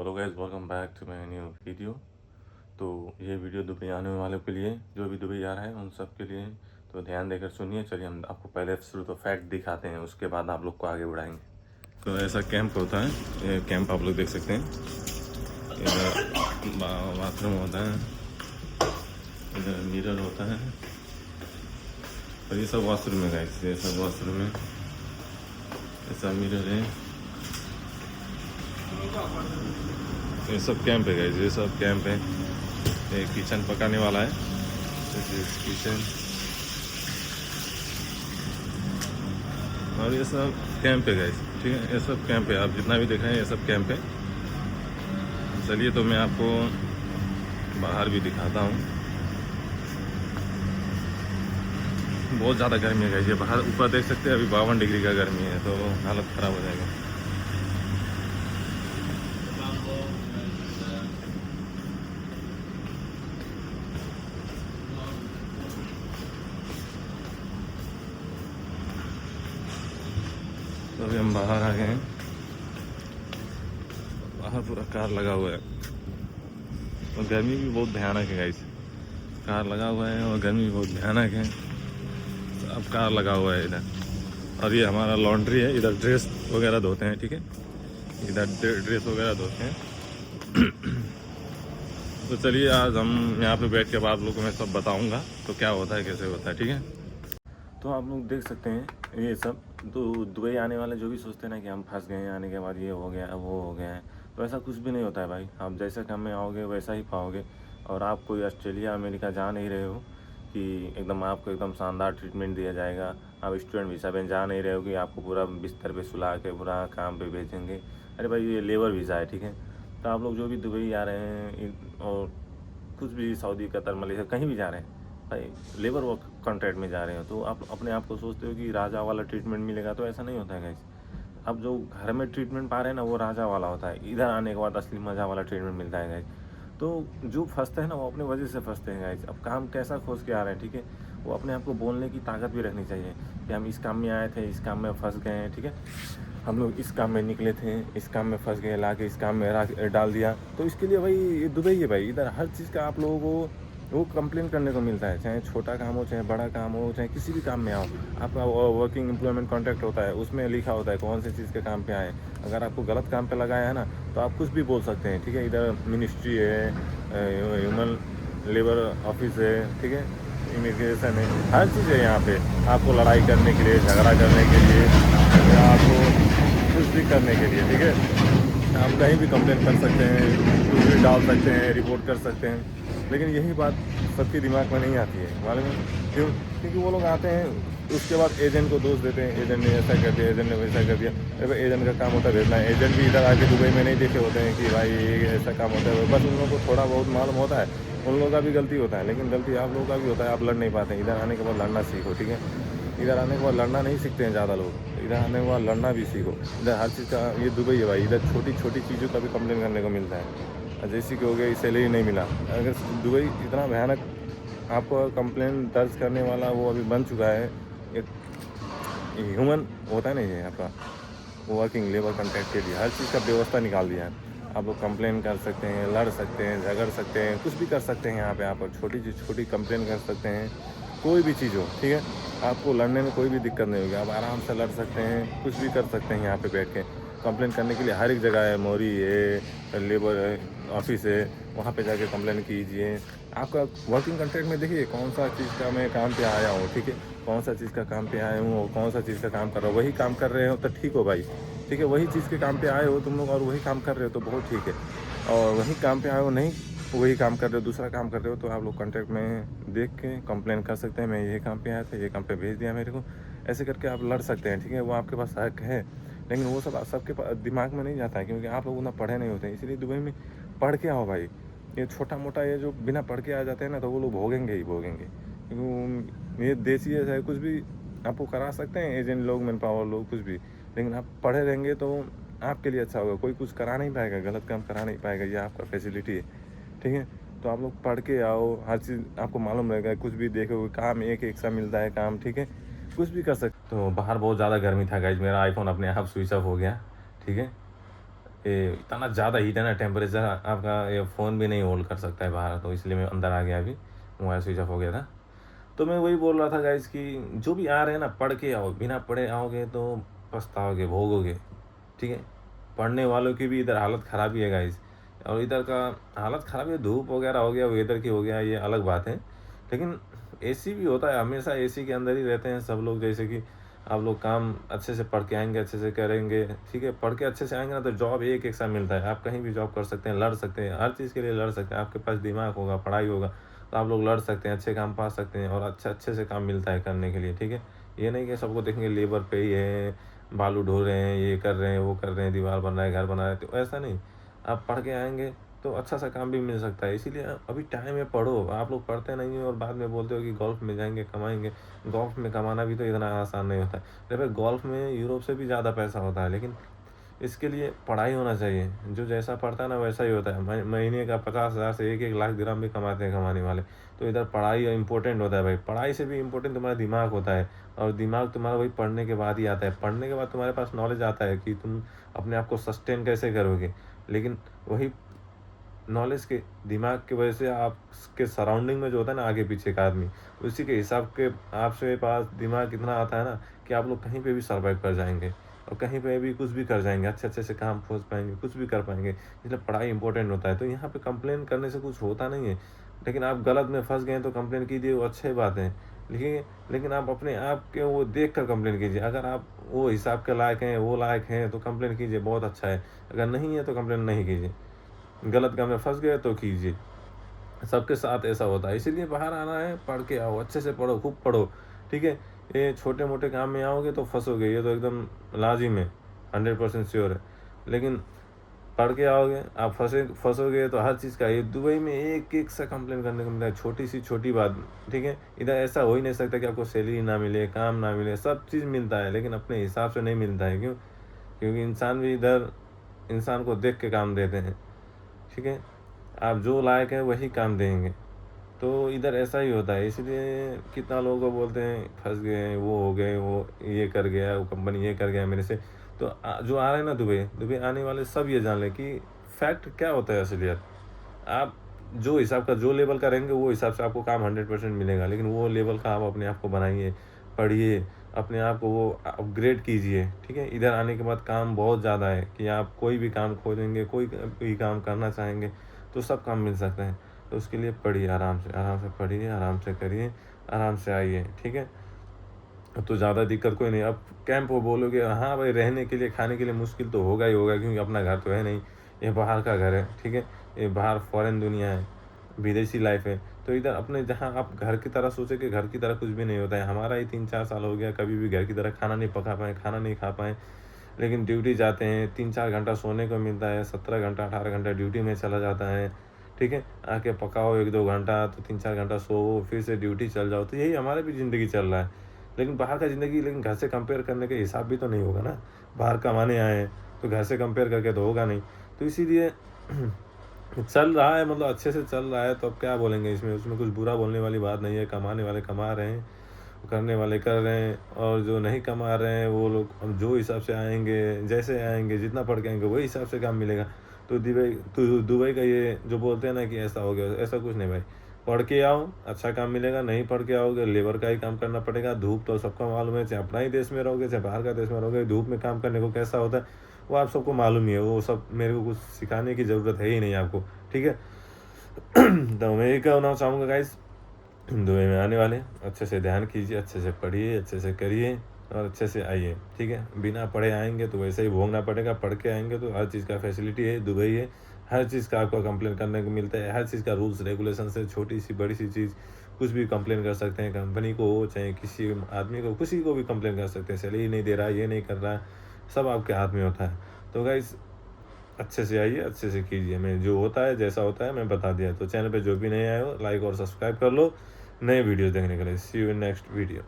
Hello guys, welcome back to my new video. तो ये video Dubai आने वालों के लिए, जो भी दुबई आ रहा है उन सब के लिए, तो ध्यान देकर सुनिए। चलिए हम आपको पहले शुरू तो फैक्ट दिखाते हैं, उसके बाद आप लोग को आगे बढ़ाएंगे। तो ऐसा कैंप होता है, ये कैंप आप लोग देख सकते हैं। इधर बाथरूम होता है, इधर मिरर होता है और ये सब वॉशरूम है गाइस। ये सब वॉशरूम है, ऐसा मिरर है। ये सब कैंप है गाइस, ये सब कैंप है। ये किचन पकाने वाला है, दिस इज किचन। और ये सब कैंप है गाइस, ठीक है। ये सब कैंप है, आप जितना भी देख रहे हैं ये सब कैंप है। चलिए तो मैं आपको बाहर भी दिखाता हूँ। बहुत ज़्यादा गर्मी है गाइस, ये बाहर ऊपर देख सकते हैं, अभी 52 डिग्री का गर्मी है, तो हालत ख़राब हो जाएगा। तो अभी हम बाहर आ गए हैं, बाहर पूरा कार लगा हुआ है और गर्मी भी बहुत भयानक है गाइस। कार लगा हुआ है और गर्मी भी बहुत भयानक है। अब कार लगा हुआ है इधर, और ये हमारा लॉन्ड्री है। इधर ड्रेस वगैरह धोते हैं, ठीक है, इधर ड्रेस वगैरह धोते हैं। तो चलिए आज हम यहाँ पे बैठ के आप लोगों को मैं सब बताऊँगा तो क्या होता है, कैसे होता है, ठीक है। तो आप लोग देख सकते हैं ये सब। तो दुबई आने वाले जो भी सोचते हैं ना कि हम फंस गए हैं, आने के बाद ये हो गया वो हो गया है, तो ऐसा कुछ भी नहीं होता है भाई। आप जैसे काम में आओगे वैसा ही पाओगे। और आप कोई ऑस्ट्रेलिया अमेरिका जा नहीं रहे हो कि एकदम आपको एकदम शानदार ट्रीटमेंट दिया जाएगा। आप स्टूडेंट वीज़ा पे जा नहीं रहे हो कि आपको पूरा बिस्तर पे सुला के पूरा काम पे भेजेंगे। अरे भाई ये लेबर वीज़ा है, ठीक है। तो आप लोग जो भी दुबई आ रहे हैं और कुछ भी सऊदी कतर मलेशिया कहीं भी जा रहे हैं भाई, लेबर वर्क कॉन्ट्रैक्ट में जा रहे हो, तो आप अपने आप को सोचते हो कि राजा वाला ट्रीटमेंट मिलेगा, तो ऐसा नहीं होता है गाइस। अब जो घर में ट्रीटमेंट पा रहे हैं ना वो राजा वाला होता है, इधर आने के बाद असली मज़ा वाला ट्रीटमेंट मिलता है गाइस। तो जो फंसते हैं ना वो अपने वजह से फंसते हैं गाइस। अब काम कैसा खोज के आ रहे हैं, ठीक है, वो अपने आप को बोलने की ताकत भी रखनी चाहिए कि हम इस काम में आए थे, इस काम में फंस गए हैं, ठीक है। हम लोग इस काम में निकले थे, इस काम में फंस गए, ला के इस काम में डाल दिया। तो इसके लिए भाई ये दुबई है भाई, इधर हर चीज़ का आप लोगों को वो कंप्लेन करने को मिलता है, चाहे छोटा काम हो, चाहे बड़ा काम हो, चाहे किसी भी काम में आओ। आपका वर्किंग एम्प्लॉयमेंट कॉन्ट्रैक्ट होता है, उसमें लिखा होता है कौन सी चीज़ के काम पे आए। अगर आपको गलत काम पे लगाया है ना तो आप कुछ भी बोल सकते हैं, ठीक है। इधर मिनिस्ट्री है, ह्यूमन लेबर ऑफिस है, ठीक है, इमिग्रेशन है, हर चीज़ है यहाँ पे। आपको लड़ाई करने के लिए, झगड़ा करने के लिए, या आपको कुछ भी करने के लिए, ठीक है। आप कहीं भी कंप्लेन कर सकते हैं, कुछ भी डाल सकते हैं, रिपोर्ट कर सकते हैं। लेकिन यही बात सबके दिमाग में नहीं आती है, मालूम है क्यों? क्योंकि वो लोग आते हैं उसके बाद एजेंट को दोष देते हैं, एजेंट ने ऐसा कर दिया, एजेंट ने वैसा कर दिया। अरे भाई एजेंट का काम होता है भेजना, एजेंट भी इधर आके दुबई में नहीं देखे होते हैं कि भाई ये ऐसा काम होता है। बस उन लोगों को थोड़ा बहुत मालूम होता है, उन लोगों का भी गलती होता है, लेकिन गलती आप लोगों का भी होता है। आप लड़ नहीं पाते हैं, इधर आने के बाद लड़ना सीखो, ठीक है। इधर आने के बाद लड़ना नहीं सीखते हैं ज़्यादा लोग, इधर आने के बाद लड़ना भी सीखो। इधर हर चीज़ का, ये दुबई है भाई, इधर छोटी छोटी चीज़ों का भी कंप्लेन करने को मिलता है। जैसे कि हो गया सैलरी नहीं मिला, अगर दुबई इतना भयानक आपको कंप्लेन दर्ज करने वाला वो अभी बन चुका है। एक ह्यूमन होता है ना ये आपका वर्किंग लेबर कॉन्ट्रैक्ट के लिए हर चीज़ का व्यवस्था निकाल दिया है। आप लोग कंप्लेन कर सकते हैं, लड़ सकते हैं, झगड़ सकते हैं, कुछ भी कर सकते हैं यहाँ पे। आप छोटी चीज़ छोटी कंप्लेन कर सकते हैं, कोई भी चीज़ हो, ठीक है। आपको लड़ने में कोई भी दिक्कत नहीं होगी, आप आराम से लड़ सकते हैं, कुछ भी कर सकते हैं यहाँ पे बैठ के। कंप्लेन करने के लिए हर एक जगह है, मोरी है, लेबर ऑफिस है, वहाँ पे जाके कंप्लेन कीजिए। आपका वर्किंग कॉन्ट्रैक्ट में देखिए कौन सा चीज़ का मैं काम पे आया हूँ, ठीक है, कौन सा चीज़ का काम पे आया हूँ और कौन सा चीज़ का काम कर रहा हूँ। वही काम कर रहे हो तो ठीक हो भाई, ठीक है। वही चीज़ के काम पे आए हो तुम लोग और वही काम कर रहे हो तो बहुत ठीक है। और वही काम पे आए हो, नहीं वही काम कर रहे हो, दूसरा काम कर रहे हो, तो आप लोग कॉन्ट्रैक्ट में देख के कंप्लेन कर सकते हैं, मैं ये काम पे आया था, ये काम पे भेज दिया मेरे को, ऐसे करके आप लड़ सकते हैं, ठीक है। वो आपके पास हक है, लेकिन वो सब सबके दिमाग में नहीं जाता है, क्योंकि आप लोग उतना पढ़े नहीं होते हैं। इसलिए दुबई में पढ़ के आओ भाई। ये छोटा मोटा ये जो बिना पढ़ के आ जाते हैं ना, तो वो लोग भोगेंगे ही भोगेंगे, क्योंकि ये देसी है, कुछ भी आपको करा सकते हैं एजेंट लोग, मैन पावर लोग, कुछ भी। लेकिन आप पढ़े रहेंगे तो आपके लिए अच्छा होगा, कोई कुछ करा नहीं पाएगा, गलत काम करा नहीं पाएगा, ये आपका फैसिलिटी है, ठीक है। तो आप लोग पढ़ के आओ, हर चीज़ आपको मालूम रहेगा, कुछ भी देखोगे काम एक एक सा मिलता है काम, ठीक है, कुछ भी कर सकते। तो बाहर बहुत ज़्यादा गर्मी था गाइज, मेरा आईफोन अपने आप स्विच ऑफ हो गया, ठीक है। ये इतना ज़्यादा हीट है ना, टेम्परेचर आपका ये फ़ोन भी नहीं होल्ड कर सकता है बाहर, तो इसलिए मैं अंदर आ गया, अभी मोबाइल स्विच ऑफ हो गया था। तो मैं वही बोल रहा था गाइस कि जो भी आ रहे हैं ना, पढ़ के आओ, बिना पढ़े आओगे तो पछताओगे, भोगोगे, ठीक है। पढ़ने वालों की भी इधर हालत ख़राब ही है गाइस, और इधर का हालत ख़राब है, धूप वगैरह हो गया, वेदर की हो गया, ये अलग बात है। लेकिन एसी भी होता है, हमेशा एसी के अंदर ही रहते हैं सब लोग। जैसे कि आप लोग काम अच्छे से पढ़ के आएंगे, अच्छे से करेंगे, ठीक है, पढ़ के अच्छे से आएंगे ना, तो जॉब एक एक सा मिलता है, आप कहीं भी जॉब कर सकते हैं, लड़ सकते हैं, हर चीज़ के लिए लड़ सकते हैं। आपके पास दिमाग होगा, पढ़ाई होगा, तो आप लोग लड़ सकते हैं, अच्छे काम पा सकते हैं, और अच्छे से काम मिलता है करने के लिए, ठीक है। ये नहीं कि सबको देखेंगे लेबर पे ही है, बालू ढो रहे हैं, ये कर रहे हैं, वो कर रहे हैं, दीवार बन रहा है, घर बना रहे हैं, तो ऐसा नहीं। आप पढ़ के आएंगे तो अच्छा सा काम भी मिल सकता है। इसीलिए अभी टाइम है, पढ़ो। आप लोग पढ़ते नहीं हो और बाद में बोलते हो कि गोल्फ में जाएंगे कमाएंगे। गोल्फ में कमाना भी तो इतना आसान नहीं होता है। अरे भाई, गोल्फ में यूरोप से भी ज़्यादा पैसा होता है, लेकिन इसके लिए पढ़ाई होना चाहिए। जो जैसा पढ़ता है ना, वैसा ही होता है। महीने का 50,000 से 1-1 लाख दिरहम भी कमाते हैं कमाने वाले। तो इधर पढ़ाई इंपॉर्टेंट होता है भाई। पढ़ाई से भी इम्पोर्टेंट तुम्हारा दिमाग होता है, और दिमाग तुम्हारा वही पढ़ने के बाद ही आता है। पढ़ने के बाद तुम्हारे पास नॉलेज आता है कि तुम अपने आप को सस्टेन कैसे करोगे। लेकिन वही नॉलेज के दिमाग की वजह से आपके सराउंडिंग में जो होता है ना, आगे पीछे का आदमी, उसी के हिसाब के आपसे पास दिमाग इतना आता है ना कि आप लोग कहीं पे भी सर्वाइव कर जाएंगे, और कहीं पे भी कुछ भी कर जाएंगे, अच्छे अच्छे से काम खोज पाएंगे, कुछ भी कर पाएंगे। इसलिए पढ़ाई इंपॉर्टेंट होता है। तो यहाँ पे कंप्लेन करने से कुछ होता नहीं है। लेकिन आप गलत में फंस गए तो कंप्लेन कीजिए, वो अच्छी बात है। लेकिन आप अपने आप के वो देख कर कंप्लेन कीजिए। अगर आप वो हिसाब के लायक हैं, वो लायक हैं, तो कंप्लेन कीजिए, बहुत अच्छा है। अगर नहीं है तो कंप्लेन नहीं कीजिए। गलत काम में फंस गए तो कीजिए। सबके साथ ऐसा होता है। इसीलिए बाहर आना है, पढ़ के आओ, अच्छे से पढ़ो, खूब पढ़ो, ठीक है। ये छोटे मोटे काम में आओगे तो फंसोगे, ये तो एकदम लाजिम है, 100% श्योर है। लेकिन पढ़ के आओगे, आप फंसोगे तो हर चीज़ का। ये दुबई में एक एक सा कंप्लेन करने को मिलता है, छोटी सी छोटी बात, ठीक है। इधर ऐसा हो ही नहीं सकता कि आपको सैलरी ना मिले, काम ना मिले, सब चीज़ मिलता है, लेकिन अपने हिसाब से नहीं मिलता है। क्यों? क्योंकि इंसान भी इधर इंसान को देख के काम देते हैं, ठीक है। आप जो लायक है वही काम देंगे। तो इधर ऐसा ही होता है। इसलिए कितना लोगों को बोलते हैं फंस गए, वो हो गए, वो ये कर गया, वो कंपनी ये कर गया मेरे से। तो जो आ रहे हैं ना दुबई, दुबई आने वाले सब ये जान लें कि फैक्ट क्या होता है असलियत। आप जो हिसाब का, जो लेवल का रहेंगे, वो हिसाब से आपको काम 100% मिलेगा। लेकिन वो लेवल का आप अपने आप को बनाइए, पढ़िए, अपने आप को वो अपग्रेड कीजिए, ठीक है। इधर आने के बाद काम बहुत ज़्यादा है कि आप कोई भी काम खोजेंगे, कोई भी काम करना चाहेंगे तो सब काम मिल सकते हैं। तो उसके लिए पढ़िए, आराम से पढ़िए, आराम से करिए, आराम से आइए, ठीक है। तो ज़्यादा दिक्कत कोई नहीं। अब कैंप वो बोलोगे, हाँ भाई, रहने के लिए, खाने के लिए मुश्किल तो होगा ही होगा, क्योंकि अपना घर तो है नहीं, ये बाहर का घर है, ठीक है। ये बाहर फॉरेन दुनिया है, विदेशी लाइफ है। तो इधर अपने जहाँ आप घर की तरह सोचे कि घर की तरह कुछ भी नहीं होता है। हमारा ही 3-4 साल हो गया, कभी भी घर की तरह खाना नहीं पका पाए, खाना नहीं खा पाए। लेकिन ड्यूटी जाते हैं, 3-4 घंटा सोने को मिलता है, 17 घंटा 18 घंटा ड्यूटी में चला जाता है, ठीक है। आके पकाओ 1-2 घंटा, तो 3-4 घंटा सोओ, फिर से ड्यूटी चल जाओ। तो यही हमारे भी ज़िंदगी चल रहा है। लेकिन बाहर का ज़िंदगी, लेकिन घर से कंपेयर करने के हिसाब भी तो नहीं होगा ना। बाहर कमाने आए हैं तो घर से कंपेयर करके तो होगा नहीं। तो इसीलिए चल रहा है, मतलब अच्छे से चल रहा है। तो अब क्या बोलेंगे इसमें, उसमें कुछ बुरा बोलने वाली बात नहीं है। कमाने वाले कमा रहे हैं, करने वाले कर रहे हैं, और जो नहीं कमा रहे हैं वो लोग अब जो हिसाब से आएंगे, जैसे आएंगे, जितना पढ़ के आएंगे, वही हिसाब से काम मिलेगा। तो दुबई का ये जो बोलते हैं ना कि ऐसा हो गया, ऐसा कुछ नहीं भाई। पढ़ के आओ, अच्छा काम मिलेगा। नहीं पढ़ के आओगे, लेबर का ही काम करना पड़ेगा। धूप तो सबका मालूम है, चाहे अपना ही देश में रहोगे, चाहे बाहर का देश में रहोगे, धूप में काम करने को कैसा होता है वो आप सबको मालूम ही है। वो सब मेरे को कुछ सिखाने की ज़रूरत है ही नहीं आपको, ठीक है। तो मैं ये कहना चाहूँगा गाइस, दुबई में आने वाले अच्छे से ध्यान कीजिए, अच्छे से पढ़िए, अच्छे से करिए, और अच्छे से आइए, ठीक है। बिना पढ़े आएंगे तो वैसे ही भोगना पड़ेगा, पढ़ के आएंगे तो हर चीज़ का फैसिलिटी है, दुबई है। हर चीज़ का आपको कंप्लेन करने को मिलता है, हर चीज़ का रूल्स रेगुलेशन से, छोटी सी बड़ी सी चीज़ कुछ भी कंप्लेन कर सकते हैं। कंपनी को चाहे किसी आदमी को, किसी को भी कंप्लेन कर सकते हैं। सैलरी नहीं दे रहा है, ये नहीं कर रहा है, सब आपके हाथ में होता है। तो गाइस, अच्छे से आइए, अच्छे से कीजिए। मैं जो होता है, जैसा होता है, मैं बता दिया। तो चैनल पे जो भी नए आए हो, लाइक और सब्सक्राइब कर लो नए वीडियो देखने के लिए। सी यू इन नेक्स्ट वीडियो।